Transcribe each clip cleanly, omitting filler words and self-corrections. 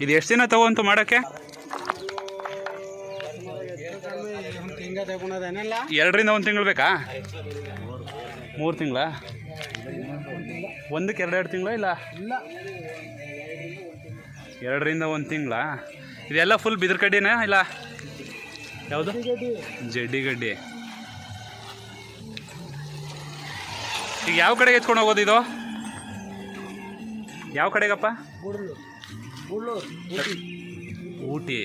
ಇದು ಎಷ್ಟು ದಿನ ತಗೊಂತು ಮಾಡೋಕ್ಕೆ? 2 ರಿಂದ 1 ತಿಂಗಳು ಬೇಕಾ? 3 ತಿಂಗಳ? ಒಂದಕ್ಕೆ 2 ತಿಂಗಳ ಇಲ್ಲ 2 ರಿಂದ 1 ತಿಂಗಳ? ಇದೆಲ್ಲ ಫುಲ್ ಬಿದಿರು ಕಡ್ಡಿನಾ ಇಲ್ಲ ಯಾವುದು? ಜಡ್ಡಿ ಗಡ್ಡಿ. ಈಗ ಯಾವ ಕಡೆಗೆ ಎತ್ಕೊಂಡು ಹೋಗೋದು ಇದು? ಯಾವ ಕಡೆಗಪ್ಪ? ಊಟಿ.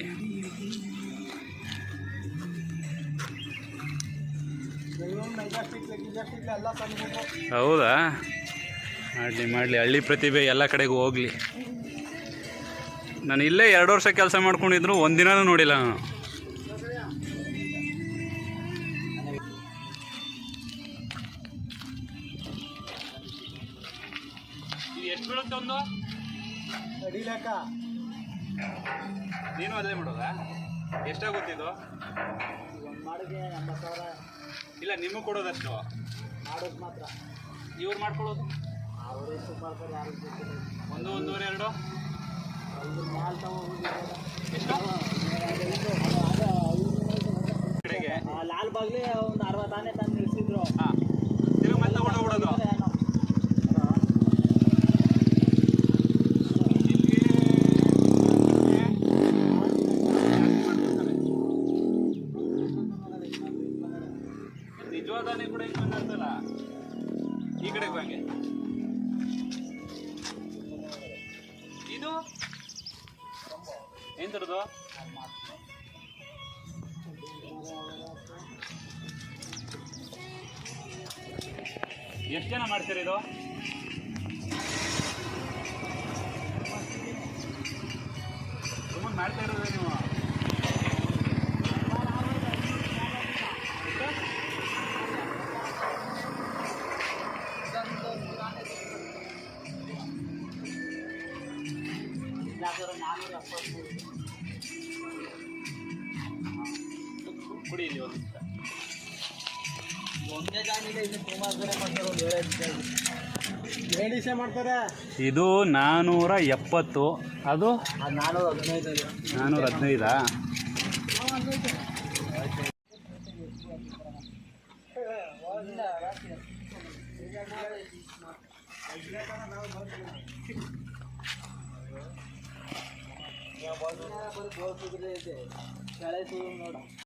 ಹೌದಾ? ಮಾಡಲಿ ಹಳ್ಳಿ ಪ್ರತಿಭೆ ಎಲ್ಲ ಕಡೆಗೂ ಹೋಗಲಿ. ನಾನು ಇಲ್ಲೇ 2 ವರ್ಷ ಕೆಲಸ ಮಾಡ್ಕೊಂಡಿದ್ರು ಒಂದಿನೂ ನೋಡಿಲ್ಲ ನಾನು. ಎಷ್ಟು ಬೀಳುತ್ತೆ ಒಂದು ಅಡಿ ಲೆಕ್ಕ? ನೀನು ಅಲ್ಲೇ ಮಾಡೋದಾ? ಎಷ್ಟಾಗುತ್ತಿದ್ದು? ಮಾಡಿಗೆ 80,000. ಇಲ್ಲ ನಿಮಗೆ ಕೊಡೋದಷ್ಟು? ಮಾಡೋದು ಮಾತ್ರ. ಇವ್ರು ಮಾಡ್ಕೊಳ್ಳೋದು? ಅವರು ಎಷ್ಟು ಮಾಡ್ತಾರೆ ಯಾರು ಗೊತ್ತಿಲ್ಲ. 1, 1.5, 2 ಮಾಲ್ ಎಷ್ಟು? ಕಡೆಗೆ ಲಾಲ್ ಬಾಗ್ಲಿ ಒಂದು 60 ಆನೆ ತಂದು ನಿಲ್ಲಿಸಿದ್ರು. ಹಾಂ, ತಿರುಗಿ ಮತ್ತೆ ತಗೊಂಡೋಗ್ಬಿಡೋದು. ನಿಜವಾದಾನೆ ಕೂಡ ಹಿಂಗೆ ಬಂದಿರ್ತಲ್ಲ ಈ ಕಡೆಗೆ ಬಂಗೆ. ಇದು ಏನು ತರದು? ಎಷ್ಟು ಜನ ಮಾಡ್ತೀರಿ ಇದು? ಸುಮ್ಮನೆ ಮಾಡ್ತಾ ಇರೋದು ನೀವು? ಕುಡಿ ಇಲ್ಲಿ ಒಂದೇ ಜಾಗದಲ್ಲಿ ಇದು ಸುಮಾರು ಬೇರೆ ಮಾಡ್ತಾರೆ. ಲೇಡೀಸೇ ಮಾಡ್ತಾರೆ. ಇದು 470, ಅದು 415. 415. ನೋಡ